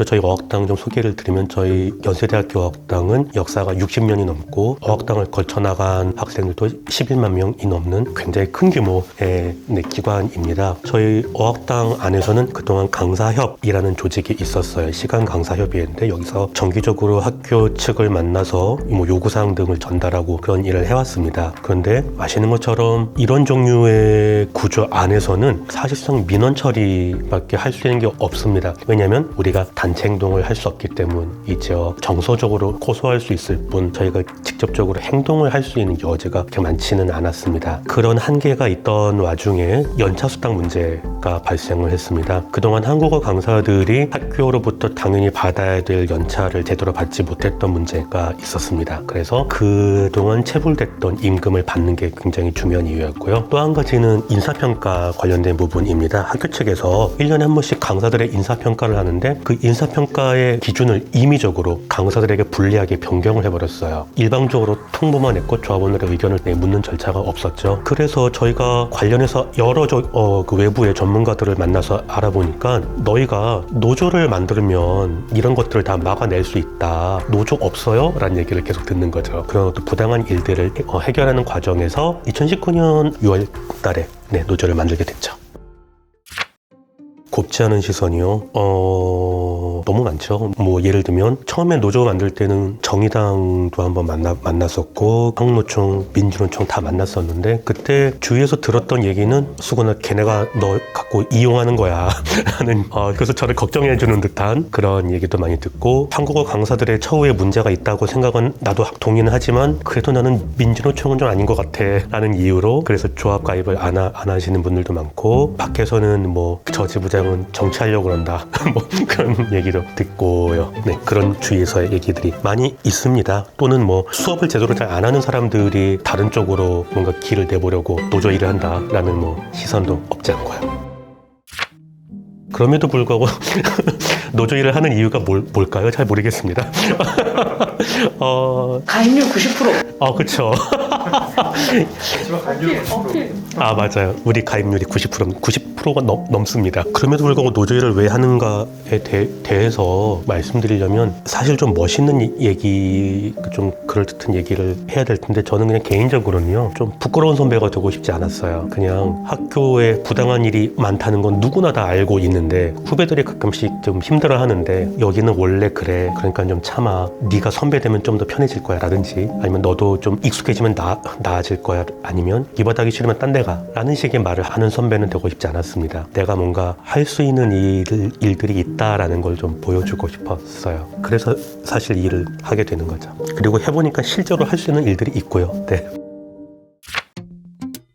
먼저 저희 어학당 좀 소개를 드리면 저희 연세대학교 어학당은 역사가 60년이 넘고 어학당을 거쳐나간 학생들도 11만 명이 넘는 굉장히 큰 규모의 기관입니다. 저희 어학당 안에서는 그동안 강사협이라는 조직이 있었어요. 시간 강사협의회인데 여기서 정기적으로 학교 측을 만나서 뭐 요구사항 등을 전달하고 그런 일을 해왔습니다. 그런데 아시는 것처럼 이런 종류의 구조 안에서는 사실상 민원 처리밖에 할 수 있는 게 없습니다. 왜냐하면 우리가 단체 행동을 할 수 없기 때문이죠. 정서적으로 호소할 수 있을 뿐 저희가 직접적으로 행동을 할 수 있는 여지가 그렇게 많지는 않았습니다. 그런 한계가 있던 와중에 연차 수당 문제가 발생을 했습니다. 그동안 한국어 강사들이 학교로부터 당연히 받아야 될 연차를 제대로 받지 못했던 문제가 있었습니다. 그래서 그동안 체불됐던 임금을 받는 게 굉장히 중요한 이유였고요. 또 한 가지는 인사평가 관련된 부분입니다. 학교 측에서 1년에 한 번씩 강사들의 인사평가를 하는데 그 인사평가의 기준을 임의적으로 강사들에게 불리하게 변경을 해버렸어요. 일방적으로 통보만 했고 조합원들의 의견을 묻는 절차가 없었죠. 그래서 저희가 관련해서 여러 그 외부의 전문가들을 만나서 알아보니까 너희가 노조를 만들면 이런 것들을 다 막아낼 수 있다. 노조 없어요? 라는 얘기를 계속 듣는 거죠. 그런 또 부당한 일들을 해결하는 과정에서 2019년 6월 달에 노조를 만들게 됐죠. 곱지 않은 시선이요? 너무 많죠. 뭐 예를 들면 처음에 노조 만들 때는 정의당도 한번 만났었고 한국노총, 민주노총 다 만났었는데 그때 주위에서 들었던 얘기는 수근아 걔네가 너 갖고 이용하는 거야 라는 그래서 저를 걱정해 주는 듯한 그런 얘기도 많이 듣고 한국어 강사들의 처우에 문제가 있다고 생각은 나도 동의는 하지만 그래도 나는 민주노총은 좀 아닌 것 같아 라는 이유로 그래서 조합 가입을 안 하시는 분들도 많고 밖에서는 뭐 저지부장은 정치하려고 그런다 뭐 그런 얘기도 듣고요. 그런 주위에서의 얘기들이 많이 있습니다. 또는 뭐 수업을 제대로 잘 안 하는 사람들이 다른 쪽으로 뭔가 길을 내보려고 노조 일을 한다라는 뭐 시선도 없지 않고요. 그럼에도 불구하고 노조 일을 하는 이유가 뭘까요? 잘 모르겠습니다. 가입률 90%. 그쵸. 맞아요. 우리 가입률이 90%가 넘습니다. 그럼에도 불구하고 노조 일을 왜 하는가에 대해서 말씀드리려면 사실 좀 멋있는 얘기, 좀 그럴듯한 얘기를 해야 될 텐데 저는 그냥 개인적으로는요. 좀 부끄러운 선배가 되고 싶지 않았어요. 그냥 학교에 부당한 일이 많다는 건 누구나 다 알고 있는데 후배들이 가끔씩 좀 힘들어하는데 여기는 원래 그래. 그러니까 좀 참아. 네가 선배 되면 좀 더 편해질 거야 라든지 아니면 너도 좀 익숙해지면 나아질 거야 아니면 이 바닥이 싫으면 딴 데 가 라는 식의 말을 하는 선배는 되고 싶지 않았습니다. 내가 뭔가 할 수 있는 일들이 있다라는 걸 좀 보여주고 싶었어요. 그래서 사실 이 일을 하게 되는 거죠. 그리고 해보니까 실제로 할 수 있는 일들이 있고요.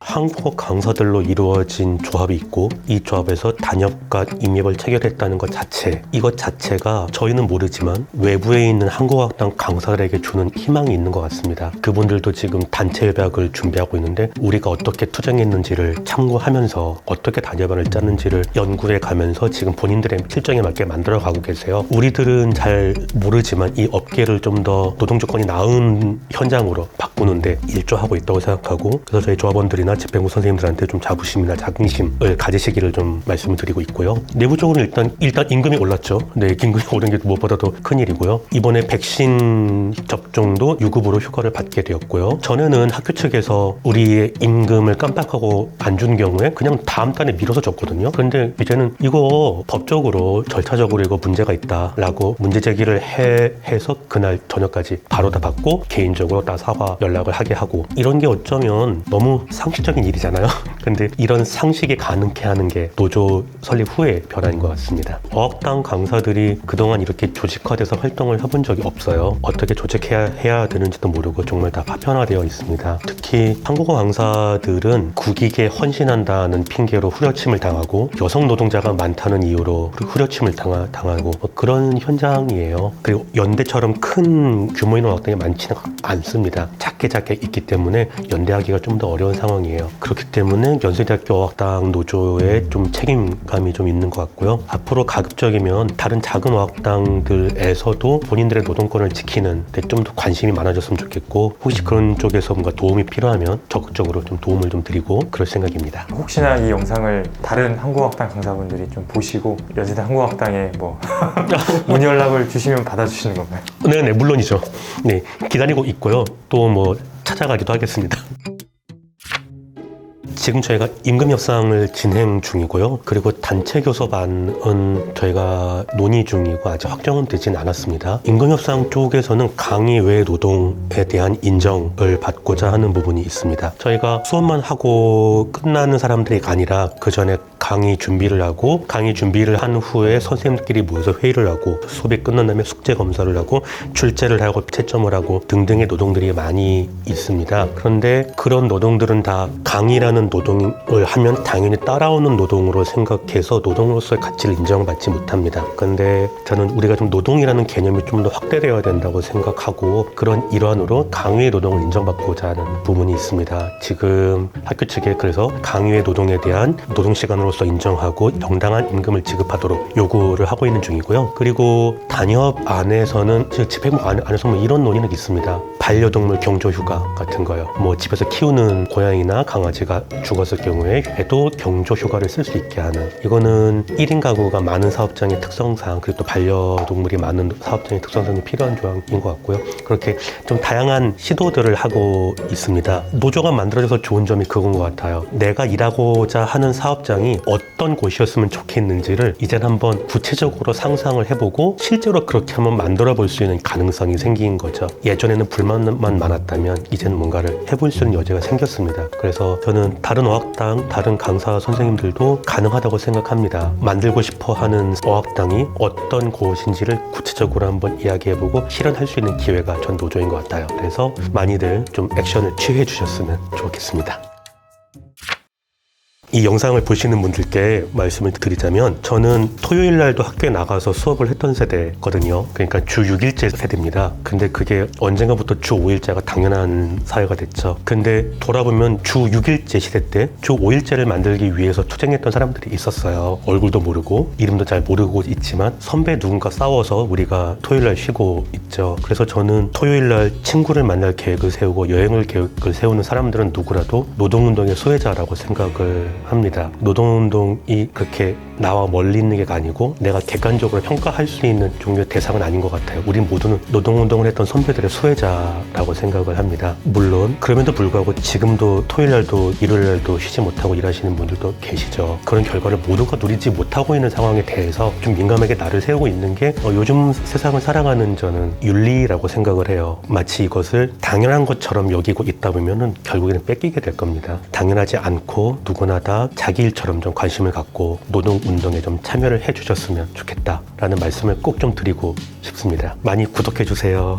한국어 강사들로 이루어진 조합이 있고 이 조합에서 단협과 임협을 체결했다는 것 자체, 이것 자체가 저희는 모르지만 외부에 있는 한국어학당 강사들에게 주는 희망이 있는 것 같습니다. 그분들도 지금 단체 협약을 준비하고 있는데 우리가 어떻게 투쟁했는지를 참고하면서 어떻게 단협안을 짰는지를 연구해 가면서 지금 본인들의 실정에 맞게 만들어가고 계세요. 우리들은 잘 모르지만 이 업계를 좀 더 노동 조건이 나은 현장으로 바꾸는데 일조하고 있다고 생각하고 그래서 저희 조합원들이나 집행부 선생님들한테 좀 자부심이나 자긍심을 가지시기를 좀 말씀을 드리고 있고요. 내부적으로 일단 임금이 올랐죠. 임금이 오른 게 무엇보다도 큰일이고요. 이번에 백신 접종도 유급으로 휴가를 받게 되었고요. 전에는 학교 측에서 우리의 임금을 깜빡하고 안 준 경우에 그냥 다음 달에 미뤄서 줬거든요. 그런데 이제는 이거 법적으로 절차적으로 이거 문제가 있다라고 문제 제기를 해서 그날 저녁까지 바로 다 받고 개인적으로 다 사과 연락을 하게 하고 이런 게 어쩌면 너무 상식적인 일이잖아요. 근데 이런 상식이 가능케 하는 게 노조 설립 후의 변화인 것 같습니다. 어학당 강사들이 그동안 이렇게 조직화돼서 활동을 해본 적이 없어요. 어떻게 조직해야 되는지도 모르고 정말 다 파편화되어 있습니다. 특히 한국어 강사들은 국익에 헌신한다는 핑계로 후려침을 당하고 여성 노동자가 많다는 이유로 후려침을 당하고 그런 현장이에요. 그리고 연대처럼 큰 규모 있는 어학당이 많지는 않습니다. 작게 있기 때문에 연대하기가 좀 더 어려운 상황이에요. 어학당이에요. 그렇기 때문에 연세대학교 어학당 노조에 좀 책임감이 좀 있는 것 같고요. 앞으로 가급적이면 다른 작은 어학당들에서도 본인들의 노동권을 지키는 데 좀 더 관심이 많아졌으면 좋겠고, 혹시 그런 쪽에서 뭔가 도움이 필요하면 적극적으로 좀 도움을 좀 드리고 그럴 생각입니다. 혹시나 이 영상을 다른 한국어학당 강사분들이 좀 보시고 연세대 한국어학당에 뭐 문의 연락을 주시면 받아주시는 건가요? 네, 물론이죠. 네, 기다리고 있고요. 또 뭐 찾아가기도 하겠습니다. 지금 저희가 임금 협상을 진행 중이고요. 그리고 단체 교섭안은 저희가 논의 중이고 아직 확정은 되진 않았습니다. 임금 협상 쪽에서는 강의 외 노동에 대한 인정을 받고자 하는 부분이 있습니다. 저희가 수업만 하고 끝나는 사람들이 아니라 그 전에 강의 준비를 하고, 강의 준비를 한 후에 선생님들끼리 모여서 회의를 하고, 수업이 끝난 다음에 숙제 검사를 하고, 출제를 하고, 채점을 하고 등등의 노동들이 많이 있습니다. 그런데 그런 노동들은 다 강의라는 노동을 하면 당연히 따라오는 노동으로 생각해서 노동으로서의 가치를 인정받지 못합니다. 그런데 저는 우리가 좀 노동이라는 개념이 좀 더 확대되어야 된다고 생각하고, 그런 일환으로 강의의 노동을 인정받고자 하는 부분이 있습니다. 지금 학교 측에 그래서 강의의 노동에 대한 노동시간으로서 인정하고 정당한 임금을 지급하도록 요구를 하고 있는 중이고요. 그리고 단협 안에서는, 집행부 안에서 뭐 이런 논의는 있습니다. 반려동물 경조휴가 같은 거요. 뭐 집에서 키우는 고양이나 강아지가 죽었을 경우에 에도 경조휴가를 쓸 수 있게 하는, 이거는 1인 가구가 많은 사업장의 특성상, 그리고 또 반려동물이 많은 사업장의 특성상이 필요한 조항인 것 같고요. 그렇게 좀 다양한 시도들을 하고 있습니다. 노조가 만들어져서 좋은 점이 그건 것 같아요. 내가 일하고자 하는 사업장이 어떤 곳이었으면 좋겠는지를 이젠 한번 구체적으로 상상을 해보고 실제로 그렇게 한번 만들어 볼 수 있는 가능성이 생긴 거죠. 예전에는 불만만 많았다면 이제는 뭔가를 해볼 수 있는 여지가 생겼습니다. 그래서 저는 다른 어학당, 다른 강사 선생님들도 가능하다고 생각합니다. 만들고 싶어 하는 어학당이 어떤 곳인지를 구체적으로 한번 이야기해보고 실현할 수 있는 기회가 전 노조인 것 같아요. 그래서 많이들 좀 액션을 취해 주셨으면 좋겠습니다. 이 영상을 보시는 분들께 말씀을 드리자면, 저는 토요일 날도 학교에 나가서 수업을 했던 세대거든요. 그러니까 주 6일제 세대입니다. 근데 그게 언젠가부터 주 5일제가 당연한 사회가 됐죠. 근데 돌아보면 주 6일제 시대 때 주 5일제를 만들기 위해서 투쟁했던 사람들이 있었어요. 얼굴도 모르고 이름도 잘 모르고 있지만 선배 누군가 싸워서 우리가 토요일 날 쉬고 있죠. 그래서 저는 토요일 날 친구를 만날 계획을 세우고 여행을 계획을 세우는 사람들은 누구라도 노동운동의 소외자라고 생각을 합니다. 노동운동이 그렇게 나와 멀리 있는 게 아니고 내가 객관적으로 평가할 수 있는 종류의 대상은 아닌 것 같아요. 우리 모두는 노동운동을 했던 선배들의 소외자라고 생각을 합니다. 물론 그럼에도 불구하고 지금도 토요일날도 일요일날도 쉬지 못하고 일하시는 분들도 계시죠. 그런 결과를 모두가 누리지 못하고 있는 상황에 대해서 좀 민감하게 나를 세우고 있는 게 요즘 세상을 살아가는 저는 윤리라고 생각을 해요. 마치 이것을 당연한 것처럼 여기고 있다 보면은 결국에는 뺏기게 될 겁니다. 당연하지 않고 누구나 다 자기 일처럼 좀 관심을 갖고 노동운동에 좀 참여를 해주셨으면 좋겠다라는 말씀을 꼭 좀 드리고 싶습니다. 많이 구독해주세요.